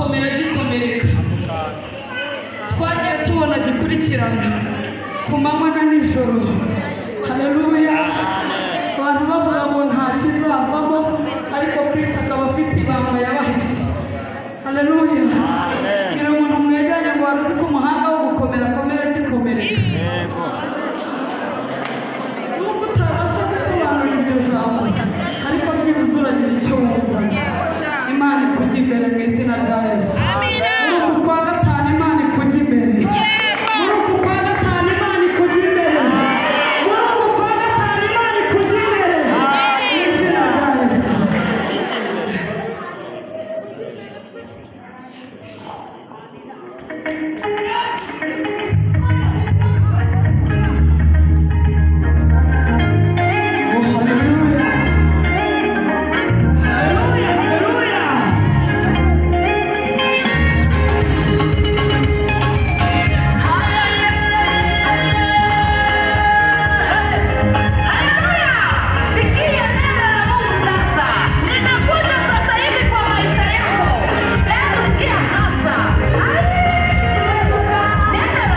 gikomera gikomereka. Twagiye tubona gikurikirana ku manywa na nijoro. Haleluya. Abantu bavuga ngo nta kizavamo, ariko Kristo akaba afite ibanga yabahise. Haleluya. Ngira umuntu mwegeranye ngo wari uzi ko umuhanga wo gukomera akomera gikomereka. Nubwo utabasha gusobanura iryo jambo, ariko byibuze uragira icyo wumva. Imana ikujya imbere mu izina rya Yesu. Muri uku kwa gatanu Imana ikujya imbere. Muri uku kwa gatanu Imana ikujya imbere. Muri uku kwa gatanu Imana ikujya imbere. Mu izina rya Yesu. Neno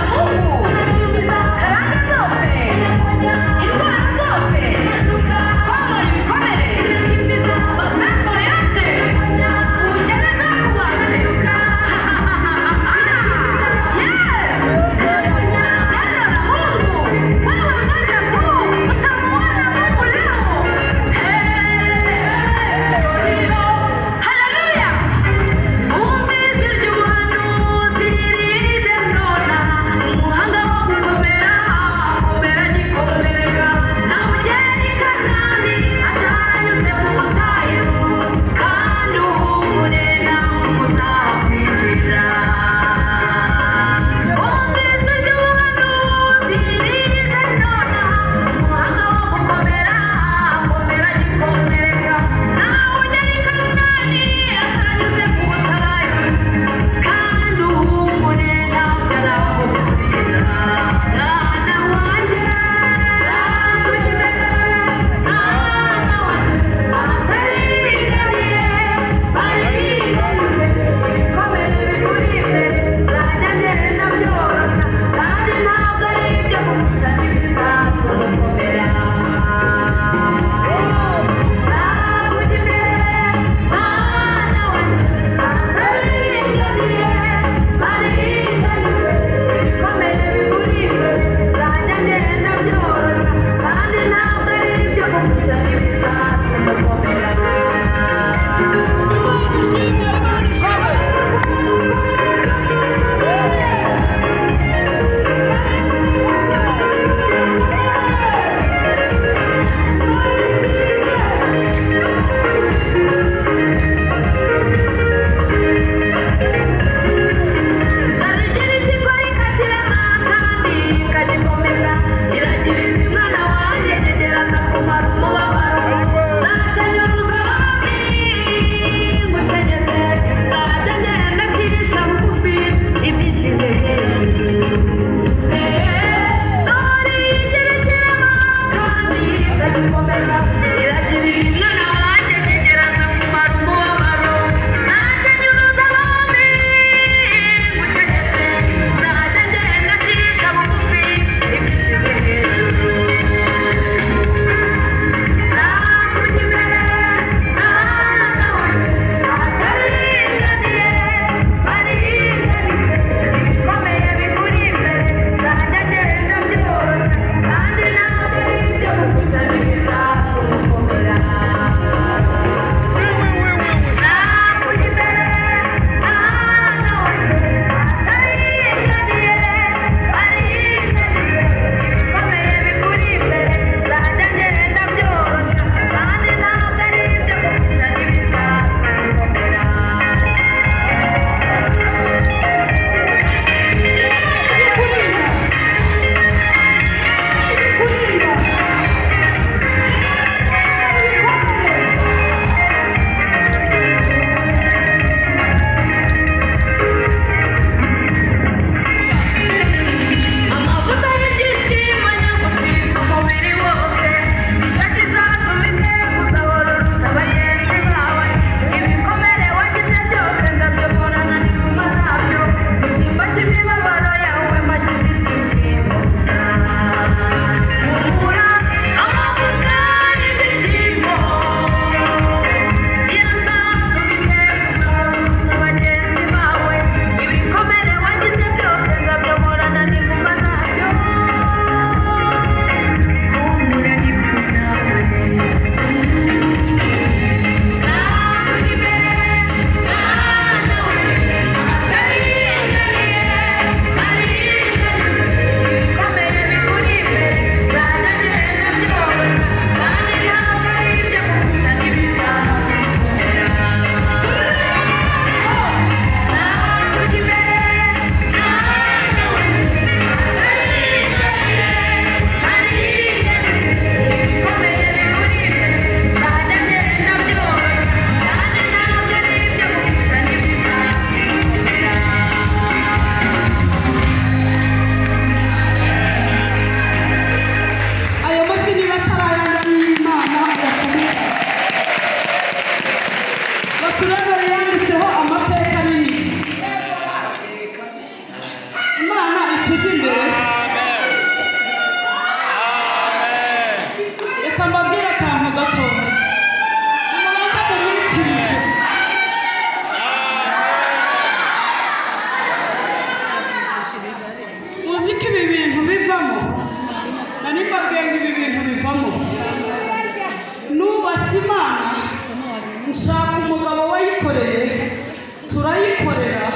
turayikorera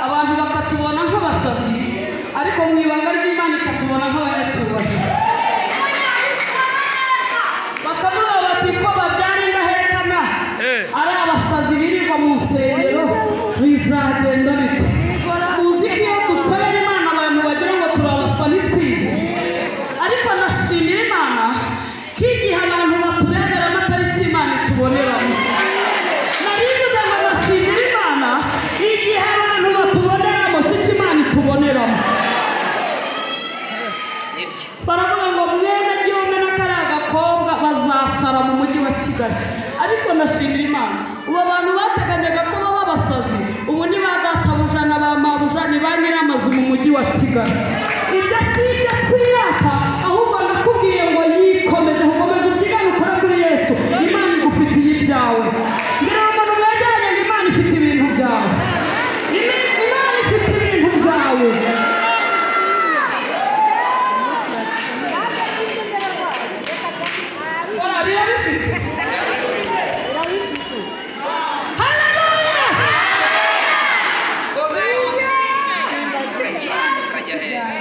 abantu bakatubona nk'abasazi, ariko mu ibanga ry'Imana ikatubona nk'abanyacyubahiro. Bakavuga bati ko babyara indahekana ari abasazi birirwa mu nsengero, bizagenda bite? Muzi ko iyo dukorera Imana abantu bagira ngo turabaswa ntitwize, ariko nashimira Imana ko igihe abantu batureberamo atari cyo Imana ituboneramo. Narivuze ngo nashimira Imana igihe abantu batuboneramo si cyo Imana ituboneramo. Baravuga ngo mwene Gihome na kariya gakobwa bazasara mu mujyi wa Kigali, ariko nashimira Imana ubu abantu bateganyaga ko baba abasazi ubu ni ba databuja na ba mabuja, ni ba nyiramazu mu mujyi wa Kigali. Ibyo si ibyo twirata, ahubwo nakubwiye ngo yikomeze, ukomeze ubyigane ukora kuri Yesu. Imana igufitiye ibyawe. Ngira ngo umuntu wegeranye ngo Imana ifite ibintu byawe. Imana ifite ibintu byawe. Yeah.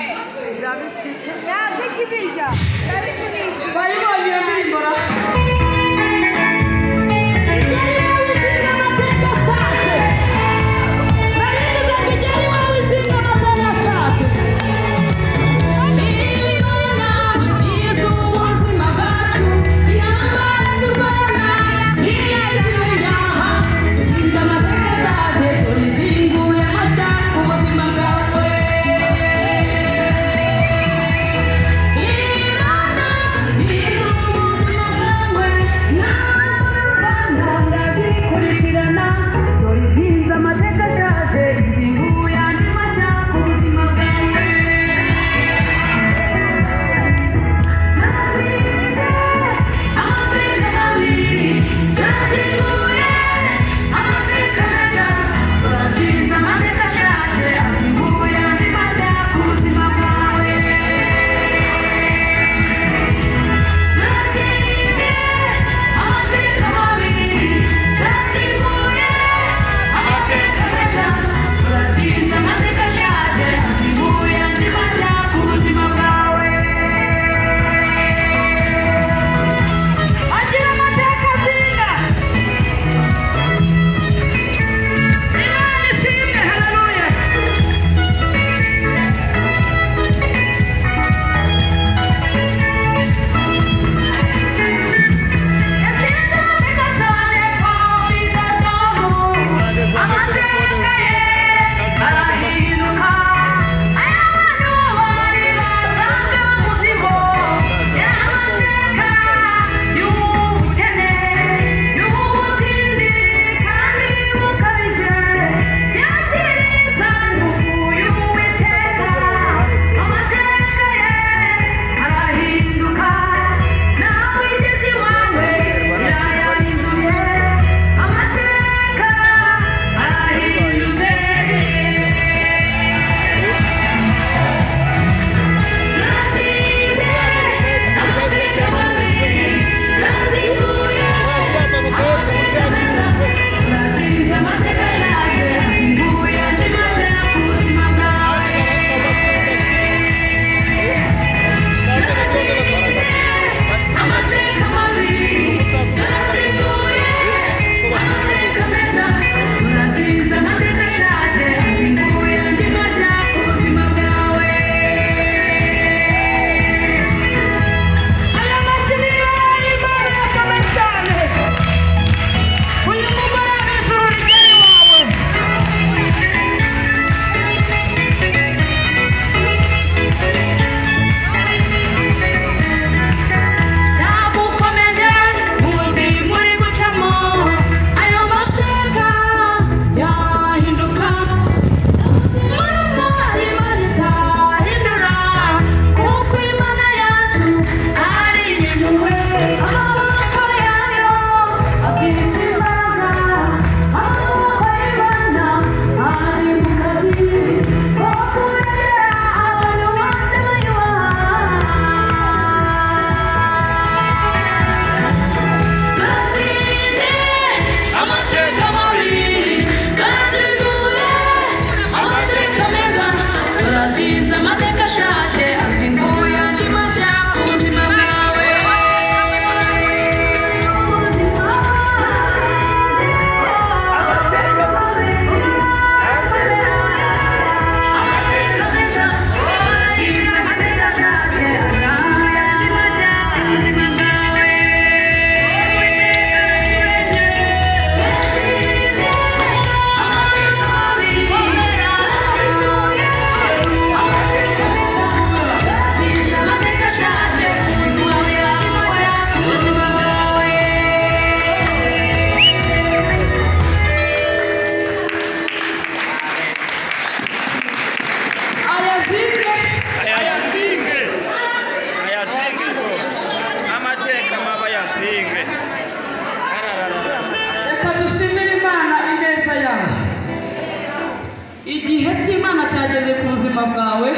yageze ku buzima bwawe,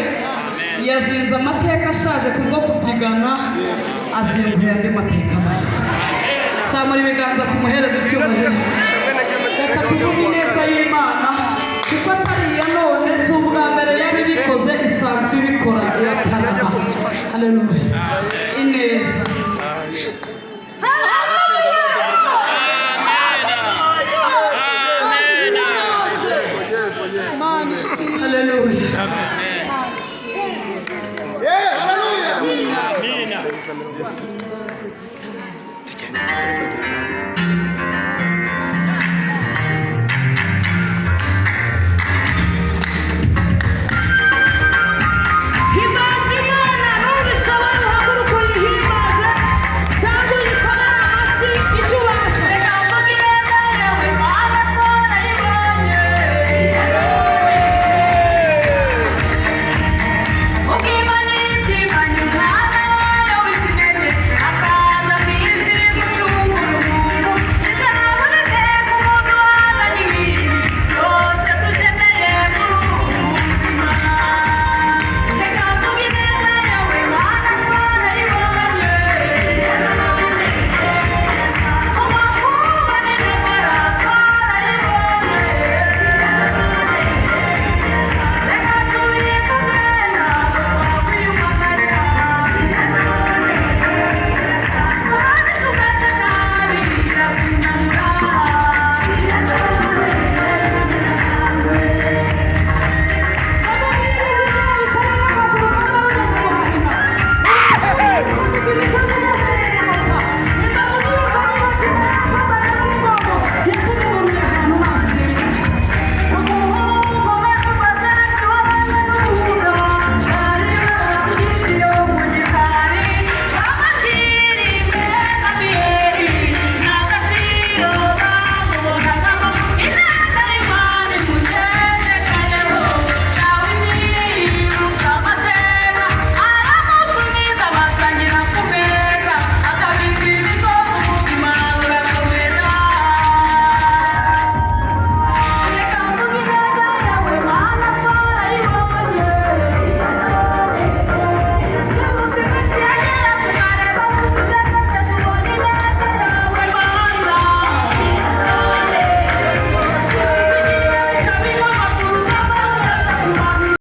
yazinze amateka ashaje kubwo kubyigana, azinduye andi mateka mashya. Zamura ibiganza tumuhereze icyubahiro. Reka tuvuge ineza y'Imana, kuko atari iya none, si ubwa mbere yabibikoze, isanzwe ibikora irakarama. Haleluya.